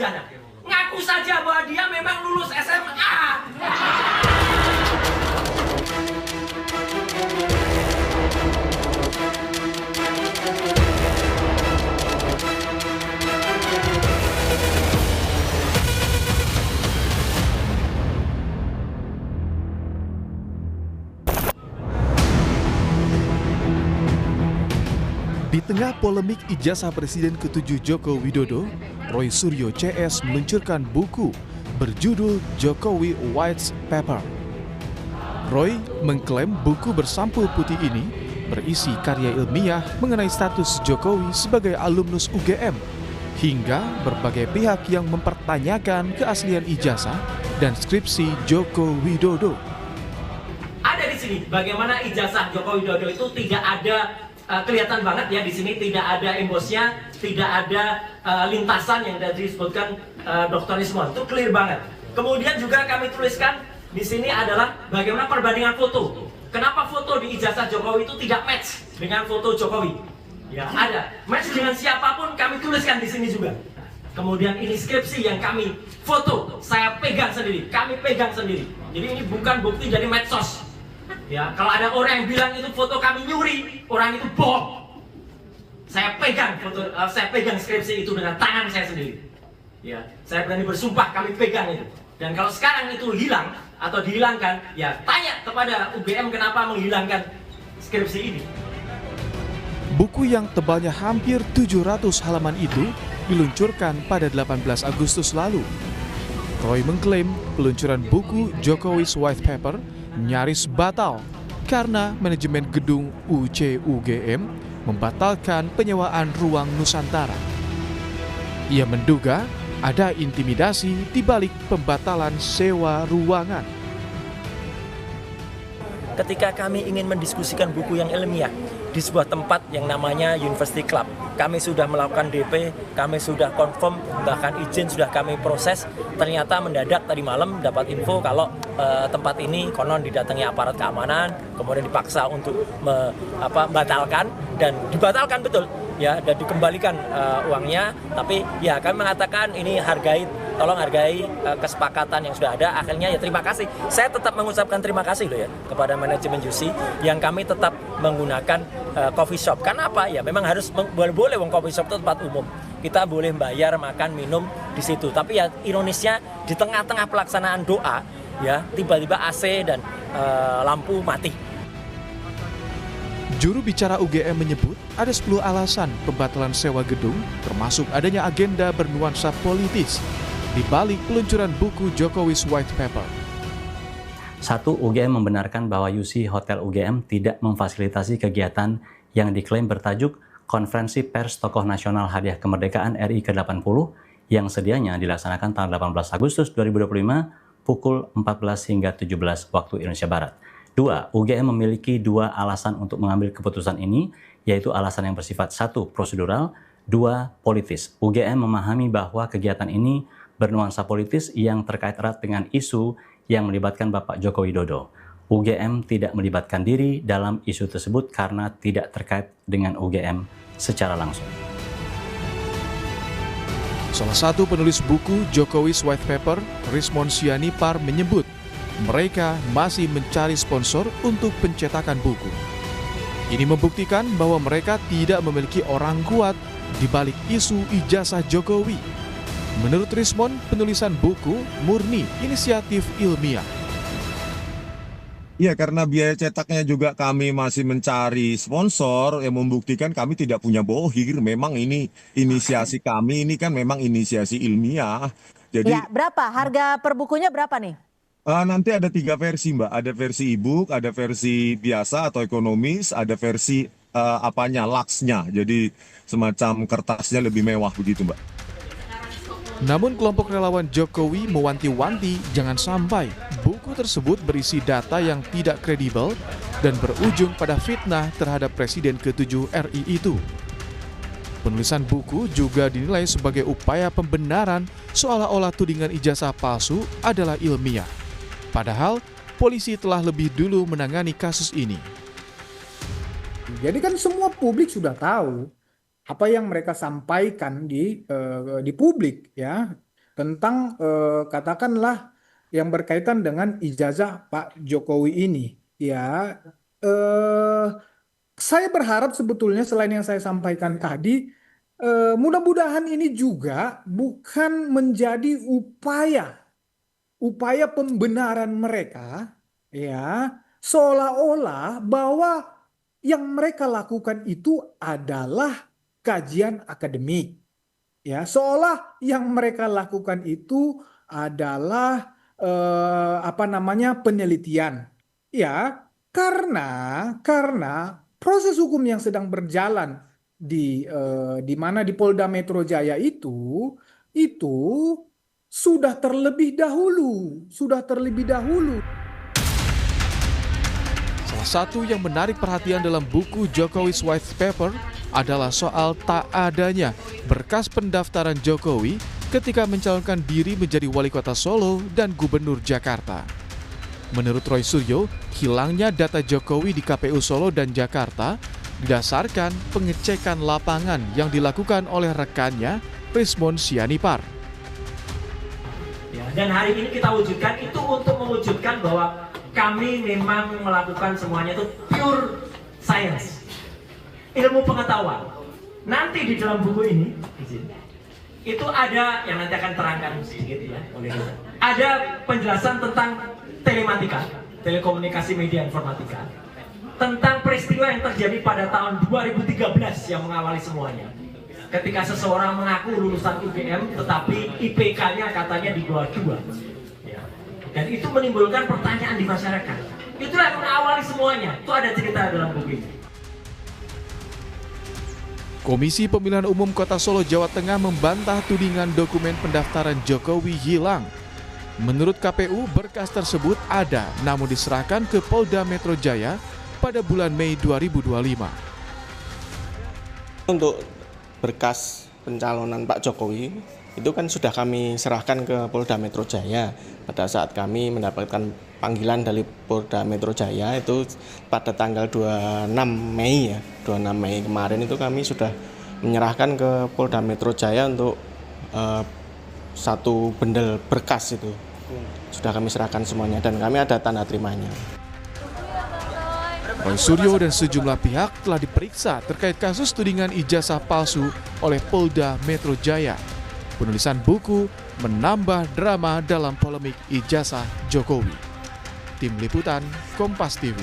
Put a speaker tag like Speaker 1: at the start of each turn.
Speaker 1: sarjana. Ngaku saja bahwa dia memang lulus SMA.
Speaker 2: Di tengah polemik ijazah Presiden ke-7 Joko Widodo, Roy Suryo CS meluncurkan buku berjudul Jokowi White Paper. Roy mengklaim buku bersampul putih ini berisi karya ilmiah mengenai status Jokowi sebagai alumnus UGM, hingga berbagai pihak yang mempertanyakan keaslian ijazah dan skripsi Joko Widodo.
Speaker 1: Ada di sini bagaimana ijazah Joko Widodo itu tidak ada kelihatan banget ya, di sini tidak ada embosnya, tidak ada lintasan yang tadi disebutkan Dr. Ismon, itu clear banget. Kemudian juga kami tuliskan di sini adalah bagaimana perbandingan foto. Kenapa foto di ijazah Jokowi itu tidak match dengan foto Jokowi? Ya ada, match dengan siapapun kami tuliskan di sini juga. Kemudian ini skripsi yang kami foto, saya pegang sendiri, kami pegang sendiri. Jadi ini bukan bukti dari medsos. Ya, kalau ada orang yang bilang itu foto kami nyuri, orang itu bohong. Saya pegang foto, saya pegang skripsi itu dengan tangan saya sendiri. Ya, saya berani bersumpah kami pegang itu. Dan kalau sekarang itu hilang atau dihilangkan, ya tanya kepada UGM kenapa menghilangkan skripsi ini.
Speaker 2: Buku yang tebalnya hampir 700 halaman itu diluncurkan pada 18 Agustus lalu. Roy mengklaim peluncuran buku Jokowi's White Paper nyaris batal karena manajemen gedung UCUGM membatalkan penyewaan ruang Nusantara. Ia menduga ada intimidasi di balik pembatalan sewa ruangan.
Speaker 1: Ketika kami ingin mendiskusikan buku yang ilmiah di sebuah tempat yang namanya University Club, kami sudah melakukan DP, kami sudah confirm, bahkan izin sudah kami proses. Ternyata mendadak tadi malam dapat info kalau tempat ini konon didatangi aparat keamanan, kemudian dipaksa untuk membatalkan, dan dibatalkan betul ya, dan dikembalikan uangnya. Tapi ya kami mengatakan ini tolong hargai kesepakatan yang sudah ada. Akhirnya ya terima kasih. Saya tetap mengucapkan terima kasih loh ya kepada manajemen UC yang kami tetap menggunakan coffee shop. Karena apa? Ya memang harus boleh coffee shop itu tempat umum. Kita boleh bayar makan minum di situ. Tapi ya ironisnya di tengah-tengah pelaksanaan doa ya tiba-tiba AC dan lampu mati.
Speaker 2: Juru bicara UGM menyebut ada 10 alasan pembatalan sewa gedung, termasuk adanya agenda bernuansa politis di balik peluncuran buku Jokowi's White Paper.
Speaker 3: 1. UGM membenarkan bahwa UC Hotel UGM tidak memfasilitasi kegiatan yang diklaim bertajuk Konferensi Pers Tokoh Nasional Hadiah Kemerdekaan RI ke-80 yang sedianya dilaksanakan tanggal 18 Agustus 2025 pukul 14 hingga 17 waktu Indonesia Barat. 2. UGM memiliki 2 alasan untuk mengambil keputusan ini, yaitu alasan yang bersifat 1. Prosedural, 2. Politis. UGM memahami bahwa kegiatan ini bernuansa politis yang terkait erat dengan isu yang melibatkan Bapak Joko Widodo. UGM tidak melibatkan diri dalam isu tersebut karena tidak terkait dengan UGM secara langsung.
Speaker 2: Salah satu penulis buku Jokowi's White Paper, Rismon Sianipar, menyebut mereka masih mencari sponsor untuk pencetakan buku. Ini membuktikan bahwa mereka tidak memiliki orang kuat di balik isu ijazah Jokowi. Menurut Rismon, penulisan buku murni inisiatif ilmiah.
Speaker 4: Iya, karena biaya cetaknya juga kami masih mencari sponsor yang membuktikan kami tidak punya bohir. Memang ini inisiasi kami, ini kan memang inisiasi ilmiah. Jadi,
Speaker 5: ya, berapa? Harga per bukunya berapa nih?
Speaker 4: Nanti ada 3 versi, Mbak. Ada versi e-book, ada versi biasa atau ekonomis, ada versi laksnya. Jadi semacam kertasnya lebih mewah begitu, Mbak.
Speaker 2: Namun kelompok relawan Jokowi mewanti-wanti jangan sampai buku tersebut berisi data yang tidak kredibel dan berujung pada fitnah terhadap Presiden ke-7 RI itu. Penulisan buku juga dinilai sebagai upaya pembenaran seolah-olah tudingan ijazah palsu adalah ilmiah. Padahal polisi telah lebih dulu menangani kasus ini.
Speaker 6: Jadi kan semua publik sudah tahu apa yang mereka sampaikan di publik ya. tentang katakanlah yang berkaitan dengan ijazah Pak Jokowi ini. Ya, eh, saya berharap sebetulnya selain yang saya sampaikan tadi, mudah-mudahan ini juga bukan menjadi upaya pembenaran mereka, ya, seolah-olah bahwa yang mereka lakukan itu adalah kajian akademik, ya, seolah yang mereka lakukan itu adalah apa namanya, penelitian, ya, karena proses hukum yang sedang berjalan di mana di Polda Metro Jaya itu sudah terlebih dahulu.
Speaker 2: Salah satu yang menarik perhatian dalam buku Jokowi's White Paper adalah soal tak adanya berkas pendaftaran Jokowi ketika mencalonkan diri menjadi wali kota Solo dan gubernur Jakarta. Menurut Roy Suryo, hilangnya data Jokowi di KPU Solo dan Jakarta didasarkan pengecekan lapangan yang dilakukan oleh rekannya Rismon Sianipar.
Speaker 1: Ya, dan hari ini kita wujudkan itu untuk mewujudkan bahwa kami memang melakukan semuanya itu pure science, ilmu pengetahuan. Nanti di dalam buku ini itu ada yang nanti akan terangkan sedikit ya oleh kita. Ada penjelasan tentang telematika, telekomunikasi media informatika, tentang peristiwa yang terjadi pada tahun 2013 yang mengawali semuanya. Ketika seseorang mengaku lulusan UGM tetapi IPK-nya katanya di bawah 2. Ya. Dan itu menimbulkan pertanyaan di masyarakat. Itulah yang mengawali semuanya. Itu ada cerita dalam buku ini.
Speaker 2: Komisi Pemilihan Umum Kota Solo, Jawa Tengah membantah tudingan dokumen pendaftaran Jokowi hilang. Menurut KPU, berkas tersebut ada namun diserahkan ke Polda Metro Jaya pada bulan Mei 2025.
Speaker 7: Untuk berkas pencalonan Pak Jokowi itu kan sudah kami serahkan ke Polda Metro Jaya. Pada saat kami mendapatkan panggilan dari Polda Metro Jaya itu pada tanggal 26 Mei ya, 26 Mei kemarin itu kami sudah menyerahkan ke Polda Metro Jaya untuk satu bendel berkas itu. Sudah kami serahkan semuanya dan kami ada tanda terimanya.
Speaker 2: Roy Suryo dan sejumlah pihak telah diperiksa terkait kasus tudingan ijazah palsu oleh Polda Metro Jaya. Penulisan buku menambah drama dalam polemik ijazah Jokowi. Tim Liputan, Kompas TV.